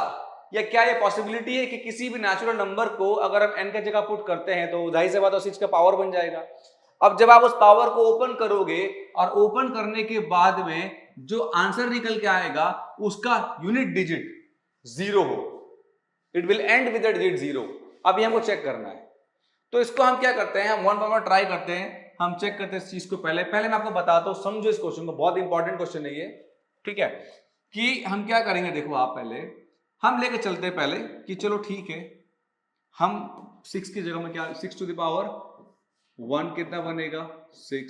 या क्या ये पॉसिबिलिटी है कि किसी भी नेचुरल नंबर को अगर हम n की जगह पुट करते हैं तो जाहिर सी बात है 6 का पावर बन जाएगा। अब जब आप उस पावर को ओपन करोगे और ओपन करने के बाद में जो आंसर निकल के आएगा उसका यूनिट डिजिट 0 हो, it will end with the digit 0। अब ये हमको चेक करना है, तो इसको हम क्या करते हैं, हम 1 बाय 1 ट्राई करते हैं, हम चेक करते हैं इस चीज को। पहले मैं आपको बताता हूं, समझो इस क्वेश्चन को, बहुत इंपॉर्टेंट क्वेश्चन है ये। ठीक है, कि हम क्या करेंगे, देखो आप पहले हम लेके चलते हैं पहले कि चलो ठीक है, हम 6 की जगह में क्या, 6 to the power 1 कितना बनेगा? 6,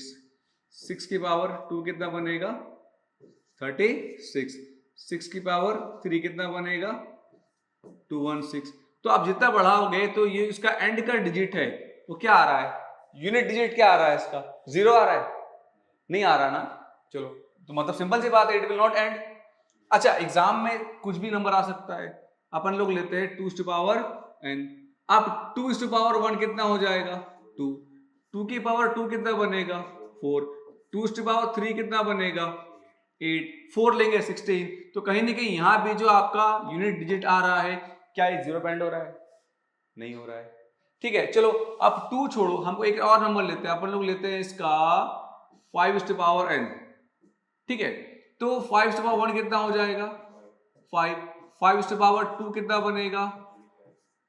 6 की पावर 2 कितना बनेगा? 36, 6 की पावर 3 कितना बनेगा? 216। तो आप जितना बढ़ाओगे तो ये इसका एंड का डिजिट है वो क्या आ रहा है? यूनिट डिजिट क्या आ रहा है इसका? 0 आ रहा है? नहीं आ रहा ना, चलो तो मतलब सिंपल सी बात है, इट विल नॉट एंड। अच्छा, एग्जाम में कुछ भी नंबर आ सकता है, अपन लोग लेते हैं 2 to the power n। अब 2 इज टू पावर 1 कितना हो जाएगा 2, 2 की पावर 2 कितना बनेगा 4, 2 इज टू पावर 3 कितना बनेगा 8, 4 लेंगे 16। तो कहीं ना कहीं यहां भी जो आपका यूनिट डिजिट आ रहा है क्या ये जीरो पे एंड हो रहा है, नहीं हो रहा है। ठीक है, चलो अब 2 छोड़ो, हमको एक और नंबर लेते हैं, अपन लोग लेते हैं इसका 5 इज टू पावर n। ठीक है, तो 5 इज टू पावर 1 कितना हो जाएगा 5, 5 इज टू पावर 2 कितना बनेगा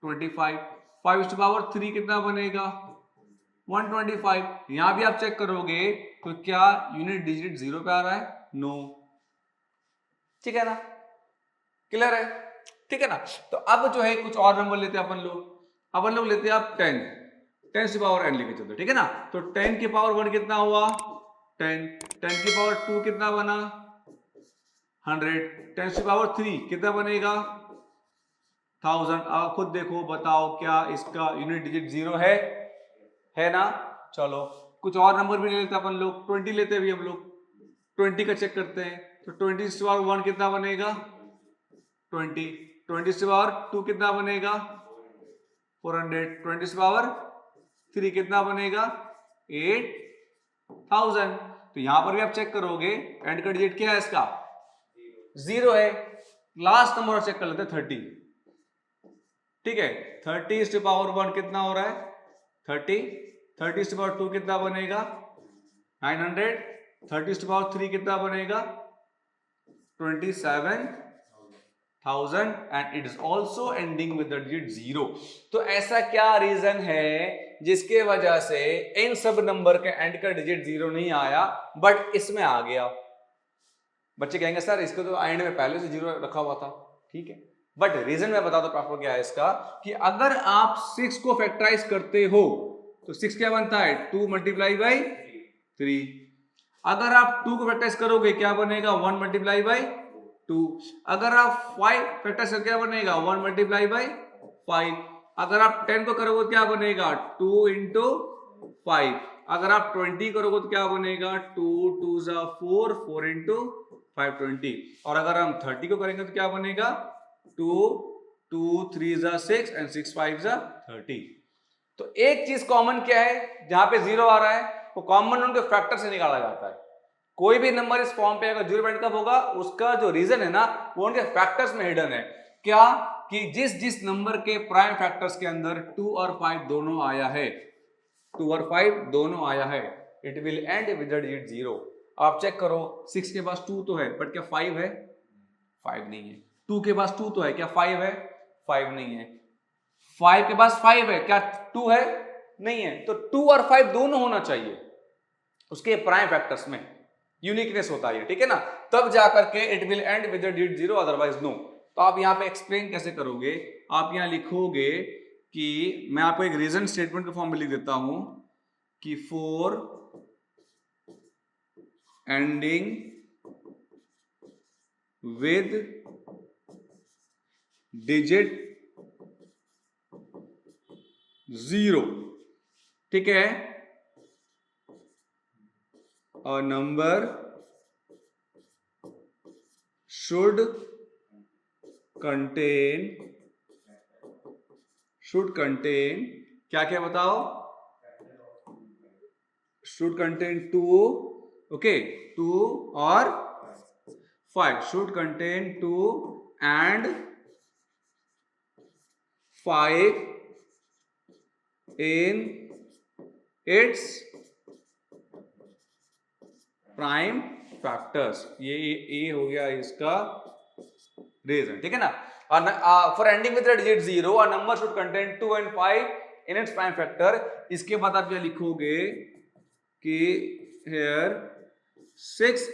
25, 5 इज टू पावर 3 कितना बनेगा 125। यहां भी आप चेक करोगे तो क्या यूनिट डिजिट जीरो पे आ रहा है, नो। ठीक है ना, क्लियर है, ठीक है ना। तो अब जो है कुछ और नंबर लेते हैं अपन लोग लेते हैं आप 10, 10 की पावर n लेके चलते, ठीक है ना। तो 10 की पावर 1 कितना हुआ 10, 10 की पावर 2 कितना बना 100, 10 की पावर 3 कितना बनेगा 1000। अब खुद देखो बताओ क्या इसका यूनिट डिजिट जीरो है ना। चलो कुछ और नंबर भी ले लेते हैं अपन लोग, 20 लेते हैं भी हम लोग, 20 का चेक करते हैं। तो 20 की पावर 1 कितना बनेगा 20, 20 की पावर 2 कितना बनेगा 400, 20 की पावर 3 कितना बनेगा 8000। तो यहां पर भी आप चेक करोगे एंड का डिजिट क्या है इसका जीरो है। लास्ट नंबर चेक कर लेते हैं 30। ठीक है, 30 इज टू पावर 1 कितना हो रहा है 30, 30 इज टू पावर 2 कितना बनेगा 900, 30 इज टू पावर 3 कितना बनेगा 27,000 and it is also ending with the digit zero. तो ऐसा क्या रीजन है जिसके वजह से इन सब नंबर के एंड का डिजिट जीरो नहीं आया बट इसमें आ गया। बच्चे कहेंगे सर इसको तो एंड में पहले से जीरो रखा हुआ था, ठीक है, बट रीजन मैं बता दो प्रॉपर क्या है इसका कि अगर आप 6 को फैक्टराइज करते हो तो 6 क्या बनता है 2 मल्टीप्लाई बाई 3। अगर आप 2 को फैक्टराइज करोगे क्या बनेगा 1 मल्टीप्लाई बाई 2। अगर आप 5 फैक्टराइज करोगे क्या बनेगा 1 मल्टीप्लाई बाई 5। अगर आप 10 को करोगे तो क्या बनेगा 2 इंटू 5। अगर आप 20 करोगे तो क्या बनेगा 2 2 जा 4, 4 इंटू 520। और अगर हम 30 को करेंगे तो क्या बनेगा 2 2 3 जा 6 एंड 6 5 जा 30। तो एक चीज कॉमन क्या है जहां पे जीरो आ रहा है वो कॉमन उनके फैक्टर से निकाला जाता है। कोई भी नंबर इस फॉर्म पे अगर जीरो पॉइंट कब होगा उसका जो रीजन है ना वो उनके फैक्टर्स में हिडन है। क्या कि जिस नंबर के प्राइम फैक्टर्स के अंदर 2 और 5 दोनों आया है, 2 और 5 दोनों आया है, it will end with the digit zero. आप चेक करो 6 के पास 2 तो है बट क्या 5 है 5 नहीं है। 2 के पास 2 तो है क्या 5 है 5 नहीं है। 5 के पास 5 है क्या 2 है नहीं है। तो 2 और 5 दोनों होना चाहिए उसके प्राइम फैक्टर्स में, यूनिकनेस होता है, ठीक है ना, तब जाकर के it will end with the digit zero otherwise no. तो आप यहां पे एक्सप्लेन कैसे करोगे, आप यहां लिखोगे कि मैं आपको एक रीजन स्टेटमेंट के फॉर्म में लिख देता हूं कि for ending with digit zero, ठीक है, a number should contain क्या क्या बताओ should contain 2, okay, 2 और 5, should contain 2 and 5 in its prime factors. ये हो गया इसका रीजन, ठीक है ना। For ending with digit zero a number should contain 2 and 5 in its prime factor. इसके बाद आप क्या लिखोगे कि हियर 6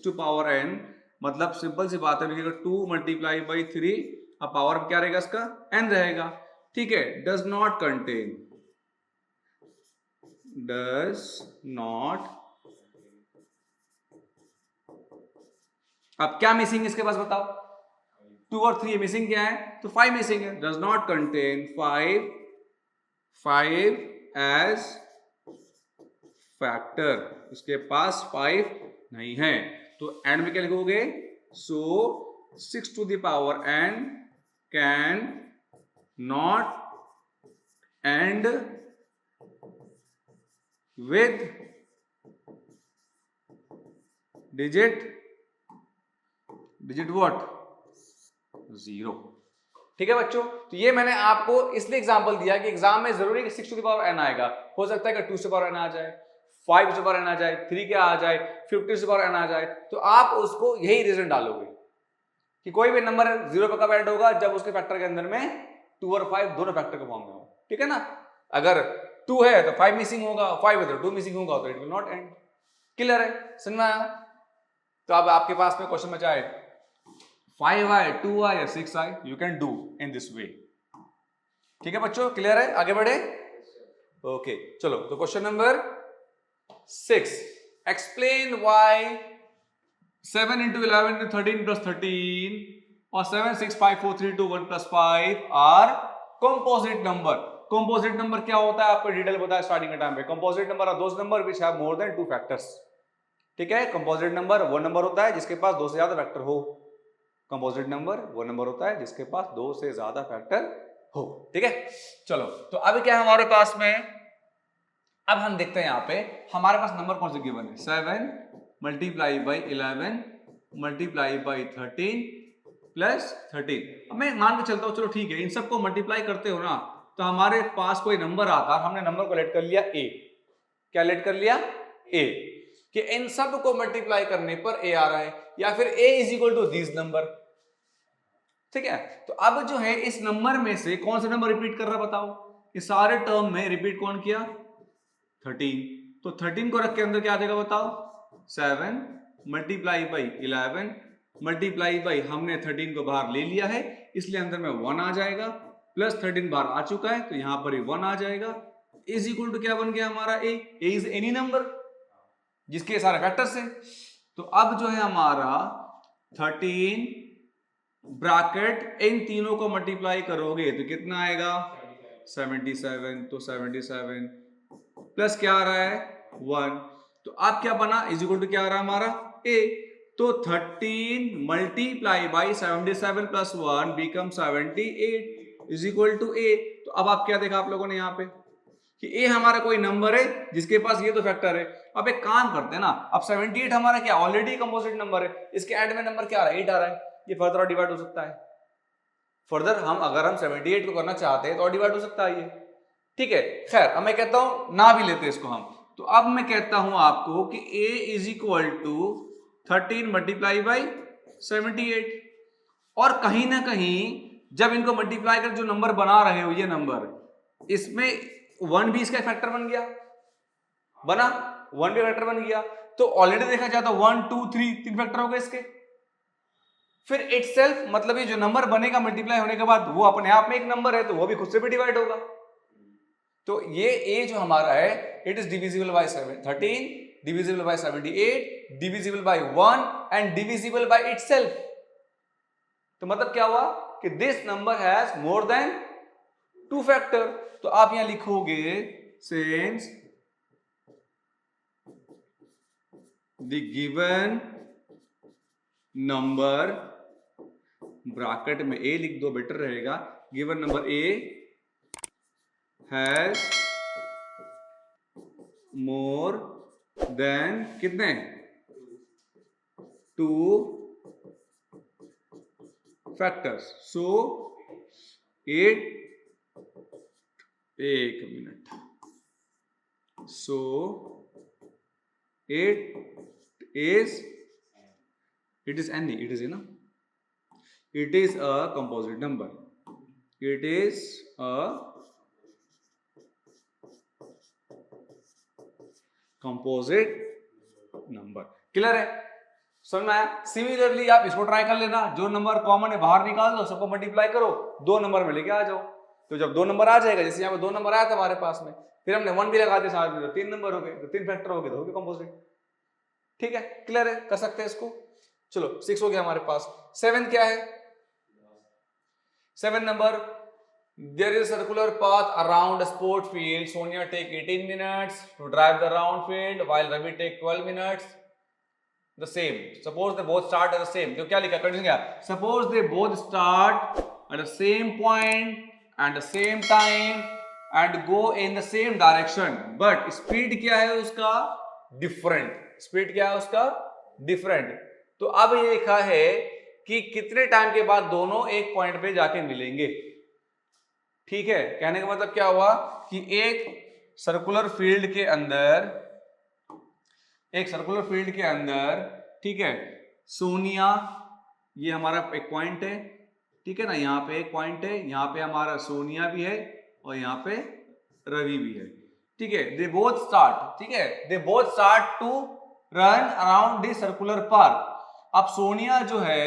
टू पावर n, मतलब सिंपल सी बात है लिखिएगा 2 मल्टीप्लाई बाई 3, अब पावर क्या रहेगा इसका n रहेगा, ठीक है। Does not contain, does not, अब क्या मिसिंग इसके पास बताओ 2 और 3 मिसिंग क्या है तो 5 मिसिंग है। Does not contain 5 age factor, उसके पास 5 नहीं है। तो एंड में क्या लिखोगे so 6 to the power n can not and with digit what? 0। ठीक है बच्चों, तो ये मैंने आपको इसलिए एग्जांपल दिया कि एग्जाम में जरूरी है कि 6 टू द पावर n आएगा, हो सकता है कि 2 टू द पावर n आ जाए, 5 टू द पावर n आ जाए, 3 क्या आ जाए, 50 टू द पावर n आ जाए। तो आप उसको यही रीजन डालोगे कि कोई भी नंबर 0 पे कब ऐड होगा, जब उसके फैक्टर के अंदर में 2 और 5 दोनों फैक्टर के फॉर्म में हो। ठीक है ना, अगर 2 है तो 5 मिसिंग होगा, 5 है तो 2 मिसिंग होगा, तो it will not and. Clear है, समझ में आया? तो अब आपके पास में क्वेश्चन बचा है 5 आए, 2 आए या 6 आए, you can do in this way. ठीक है बच्चों, क्लियर है? आगे बढ़े। ओके चलो, तो question number 6, explain why 7 into 11 into 13 plus 13 और 7 6 5 4 3 2 1 plus 5 are composite number. Composite number क्या होता है आपको डिटेल बताया स्टार्टिंग के टाइम पे। Composite number are those number which have more than 2 factors. ठीक है, कंपोजिट नंबर वो नंबर होता है जिसके पास 2 से ज्यादा फैक्टर हो। कंपोजिट नंबर वो नंबर होता है जिसके पास 2 से ज्यादा फैक्टर हो। ठीक है, चलो तो अब क्या है हमारे पास में, अब हम देखते हैं यहाँ पे हमारे पास नंबर कौन से गिवन है। 7 multiply by 11 multiply by 13 plus 13। अब मैं मान के चलता हूँ, चलो ठीक है, इन सबको मल्टीप्लाई करते हो ना, तो हमारे पास कोई नंबर आता है, हमने नंबर को लेट कर लिया a। क्या लेट कर लिया? a। कि इन सब को मल्टीप्लाई करने पर a आ रहा है, या फिर a is equal to this number. ठीक है, तो अब जो है इस नंबर में से कौन सा नंबर रिपीट कर रहा है बताओ? इस सारे टर्म में रिपीट कौन किया? 13। तो 13 को रख के अंदर क्या आ जाएगा बताओ? 7 मल्टीप्लाई बाई 11 मल्टीप्लाई बाई, हमने 13 को बाहर ले लिया है इसलिए अंदर में 1 आ जाएगा, प्लस 13 बाहर आ चुका है तो यहां पर 1 आ जाएगा, इज इक्वल टू क्या बन गया हमारा a। a is any number जिसके सारे फैक्टर्स हैं। तो अब जो है हमारा 13 ब्रैकेट इन तीनों को मल्टीप्लाई करोगे तो कितना आएगा? 77। तो 77 प्लस क्या आ रहा है? 1। तो अब क्या बना? इज इक्वल टू क्या आ रहा है हमारा? a। तो 13 multiply by 77 plus 1 become 78 is equal to a। तो अब आप क्या देखा आप लोगों ने यहाँ पे कि a हमारा कोई नंबर है जिसके पास ये तो फैक्टर है। अब एक काम करते हैं ना, अब 78 हमारा क्या ऑलरेडी कंपोजिट नंबर है, इसके एंड में नंबर क्या आ रहा है? 8 आ रहा है, ये फर्दर डिवाइड हो सकता है। फर्दर अगर हम 78 को करना चाहते हैं तो और डिवाइड हो सकता है ये। ठीक है, खैर अब मैं कहता हूं ना भी लेते इसको हम, तो अब मैं कहता हूं आपको कि a is equal to 13 multiply by 78। और कहीं ना कहीं जब इनको मल्टीप्लाई कर जो नंबर बना रहे हो ये नंबर, इसमें 1 भी इसका फैक्टर बन गया, बना 1 भी फैक्टर बन गया। तो ऑलरेडी देखा जाए तो 1 2 3 3 फैक्टर हो गए इसके। फिर इटसेल्फ मतलब ये जो नंबर बनेगा मल्टीप्लाई होने के बाद वो अपने आप में एक नंबर है, तो वो भी खुद से भी डिवाइड होगा। तो ये a जो हमारा है it is divisible bye 13, divisible by 78, divisible by 1 and divisible by itself. तो मतलब क्या हुआ कि this number has more than 2 factor. तो आप यहां लिखोगे since the given number, bracket में a लिख दो बेटर रहेगा, given number a has more than कितने? 2 फैक्टर्स। सो 8, एक minute, so 8 is, it is any, it is enough, it is a composite number, it is a composite number। Clear है? समझ में आया? सिमिलरली आप इसको ट्राई कर लेना, जो नंबर कॉमन है बाहर निकाल दो, सबको मल्टीप्लाई करो, 2 नंबर में लेके आ जाओ। तो जब 2 नंबर आ जाएगा, जैसे यहाँ पे 2 नंबर आया था हमारे पास में, फिर हमने 1 भी लगा दिया साथ में, तो 3 नंबर हो गए, तो 3 फैक्टर हो गए, तो हो गए कंपोजिट। ठीक है, क्लियर है? कर सकते हैं इसको। चलो 6 हो गया हमारे पास। 7 क्या है? 7 number, there is a circular path around a sport field. Sonia take 18 minutes to drive the round field while Ravi take 12 minutes. The same. Suppose they both start at the same. तो क्या लिखा? Condition क्या? Suppose they both start at the same point and the same time and go in the same direction, but speed क्या है उसका different, speed क्या है उसका डिफरेंट। तो अब ये लिखा है कि कितने टाइम के बाद दोनों एक पॉइंट पे जाके मिलेंगे। ठीक है, कहने का मतलब क्या हुआ कि एक सर्कुलर फील्ड के अंदर, एक सर्कुलर फील्ड के अंदर, ठीक है, सोनिया ये हमारा एक पॉइंट है, ठीक है ना, यहाँ पे एक पॉइंट है, यहाँ पे हमारा सोनिया भी है और यहाँ पे रवि भी है, ठीक है। दे बोथ स्टार्ट, ठीक है, they both start to run around the circular park. अब सोनिया जो है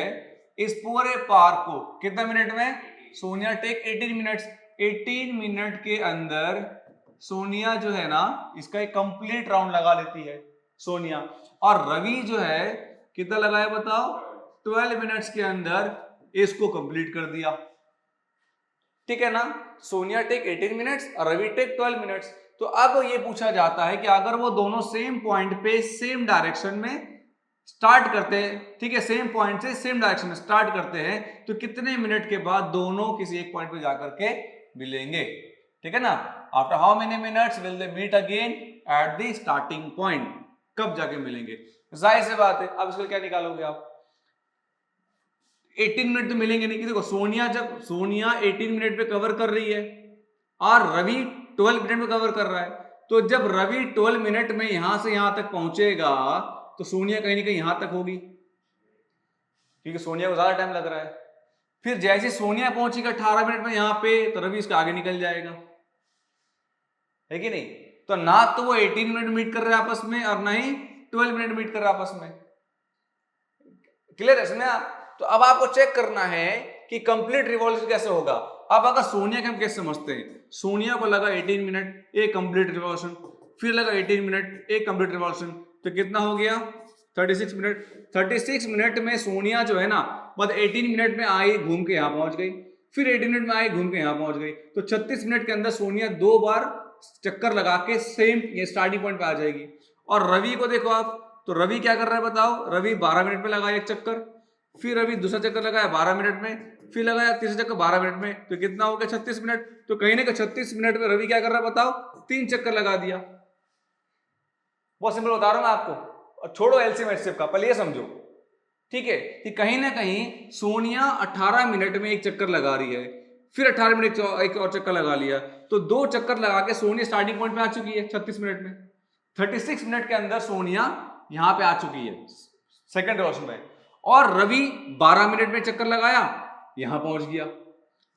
इस पूरे पार्क को कितने मिनट में, सोनिया टेक 18 मिनट्स, 18 मिनट के अंदर सोनिया जो है ना इसका एक कंप्लीट राउंड लगा लेती है सोनिया। और रवि जो है कितना लगाया बताओ, 12 मिनट्स के अंदर इसको कंप्लीट कर दिया, ठीक है ना। सोनिया टेक 18 मिनट्स और रवि टेक 12 मिनट्स। तो अब ये पूछा जाता है कि अगर वो दोनों सेम पॉइंट पे सेम डायरेक्शन में स्टार्ट करते हैं, ठीक है, सेम पॉइंट से सेम डायरेक्शन में स्टार्ट करते हैं, तो कितने मिनट के बाद दोनों किसी एक पॉइंट पे जाकर के मिलेंगे, ठीक है ना। After how many minutes will they meet again at the starting point, कब जाके मिलेंगे। जाहिर सी बात है, अब इसको क्या निकालोगे आप, 18 मिनट तो मिलेंगे नहीं, कि देखो सोनिया, जब सोनिया 18 मिनट पे कवर कर रही है और रवि 12 मिनट में कवर कर रहा है, तो जब रवि 12 मिनट में यहां से यहां तक पहुंचेगा तो सोनिया कहीं ना कहीं यहां तक होगी, क्योंकि सोनिया को ज्यादा टाइम लग रहा है। फिर जैसे सोनिया पहुंचेगा 18 मिनट में यहां पे, तो रवि इसका आगे निकल जाएगा, है कि नहीं। तो ना तो वो 18 मिनट मीट कर रहे हैं आपस में और ना ही 12 मिनट मीट कर रहे हैं आपस में। क्लियर है इसमें आप। तो अब आपको चेक करना है कि कंप्लीट रिवॉल्यूशन कैसे होगा। अब अगर सोनिया के हम कैसे समझते हैं, सोनिया को लगा 18 मिनट एक कंप्लीट रिवॉल्यूशन, फिर लगा 18 मिनट एक कंप्लीट रिवॉल्यूशन, तो कितना हो गया 36 मिनट। 36 मिनट में सोनिया जो है ना मतलब 18 मिनट में आई घूम के यहाँ पहुंच गई, फिर 18 मिनट में आई घूम के यहाँ पहुंच गई, तो 36 मिनट के अंदर सोनिया 2 बार चक्कर लगा के सेम ये स्टार्टिंग पॉइंट पे आ जाएगी। और रवि को देखो आप, तो रवि क्या कर रहा है बताओ, रवि 12 मिनट में लगाया एक चक्कर, फिर रवि दूसरा चक्कर लगाया 12 मिनट में, फिर लगाया तीसरा चक्कर 12 मिनट में, तो कितना हो गया 36 मिनट। तो कहीं ना कहीं 36 मिनट में रवि क्या कर रहा है बताओ, 3 चक्कर लगा दिया। बहुत सिंपल बता रहा हूं मैं आपको, और छोड़ो एलसीएम एचसीएफ का, पहले ये समझो, ठीक है, कि कहीं ना कहीं सोनिया 18 मिनट में एक चक्कर लगा रही है, फिर 18 मिनट एक और चक्कर लगा लिया, तो 2 चक्कर लगा के सोनिया स्टार्टिंग पॉइंट पे आ चुकी है 36 मिनट में। 36 मिनट के अंदर सोनिया यहां पे आ चुकी है सेकंड रिवॉल्यूशन में। और रवि 12 मिनट में चक्कर लगाया, यहां पहुंच गया,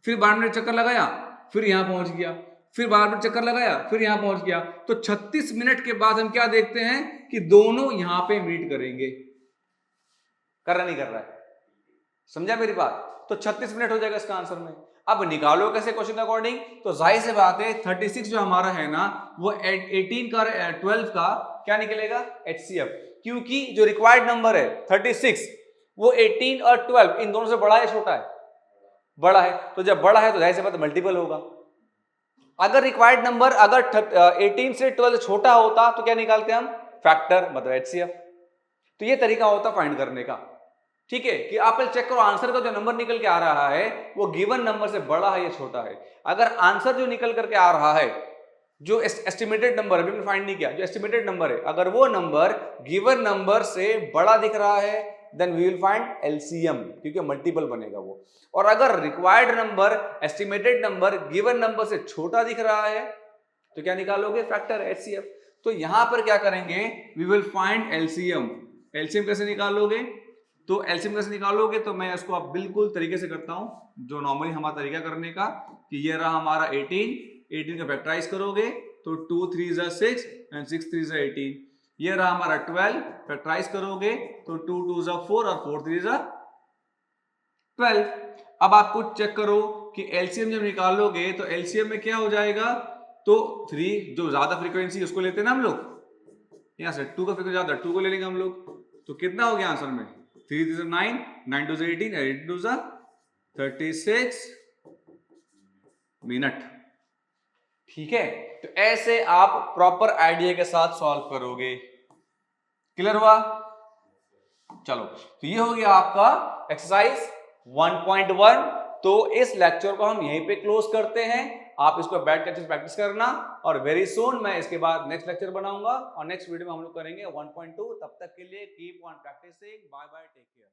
फिर 12 मिनट चक्कर लगाया, फिर यहां पहुंच गया, फिर 12 मिनट चक्कर लगाया, फिर यहां पहुंच गया। तो 36 मिनट के बाद हम क्या देखते हैं कि दोनों यहां पे मीट करेंगे। कर रहा नहीं कर रहा है, समझा मेरी बात। तो 36 मिनट हो जाएगा इसका आंसर में। अब निकालो कैसे क्वेश्चन के अकॉर्डिंग, तो जाहिर से बात है 36 जो हमारा है ना वो 18 का 12 का क्या निकलेगा HCF, क्योंकि जो रिक्वायर्ड नंबर है 36 वो 18 और 12 इन दोनों से बड़ा है छोटा है, बड़ा है। तो जब बड़ा है तो जाहिर सी बात मल्टीपल होगा। अगर रिक्वायर्ड नंबर अगर 18 से 12 छोटा होता तो क्या निकालते हम, फैक्टर, मतलब HCF। तो ये तरीका होता फाइंड करने का, ठीक है, कि आप चेक करो आंसर का जो नंबर निकल के आ रहा है वो गिवन नंबर से बड़ा है या छोटा है। अगर आंसर जो निकल करके आ रहा है, जो एस्टिमेटेड नंबर अभी हमने फाइंड नहीं किया, जो एस्टिमेटेड नंबर है, अगर वो नंबर गिवन नंबर से बड़ा दिख रहा है then we will find LCM, क्योंकि मल्टीपल बनेगा वो। और अगर required number estimated number given number से छोटा दिख रहा है तो क्या निकालोगे, फैक्टर HCF। तो यहां पर क्या करेंगे, we will find LCM। LCM कैसे निकालोगे, तो LCM कैसे निकालोगे, तो मैं इसको आप बिल्कुल तरीके से करता हूं जो नॉर्मली हमारा तरीका करने का, कि ये रहा हमारा 18 का फैक्टराइज करोगे तो 2 3 जा 6 एंड 6 3 जा 18। ये रहा हमारा 12 फैक्टराइज करोगे तो 2 2 जा 4 और 4 3 जा 12। अब आप कुछ चेक करो कि LCM जब निकालोगे तो LCM में क्या हो जाएगा, तो 3 जो ज्यादा फ्रीक्वेंसी उसको लेते हैं ना हम लोग, यहां से 2 का फ्रीक्वेंसी ज्यादा 2 को ले लेंगे हम लोग, तो कितना हो गया आंसर में 3 3 9 9 2 18 8 2 36 मिनट। ठीक है, तो ऐसे आप प्रॉपर आइडिया के साथ सॉल्व करोगे। क्लियर हुआ, चलो तो ये हो गया आपका एक्सरसाइज 1.1। तो इस लेक्चर को हम यहीं पे क्लोज करते हैं। आप इसको बैठ कर प्रैक्टिस करना, और वेरी सून मैं इसके बाद नेक्स्ट लेक्चर बनाऊंगा और नेक्स्ट वीडियो में हम लोग करेंगे 1.2। तब तक के लिए keep on practising. Bye bye, take care.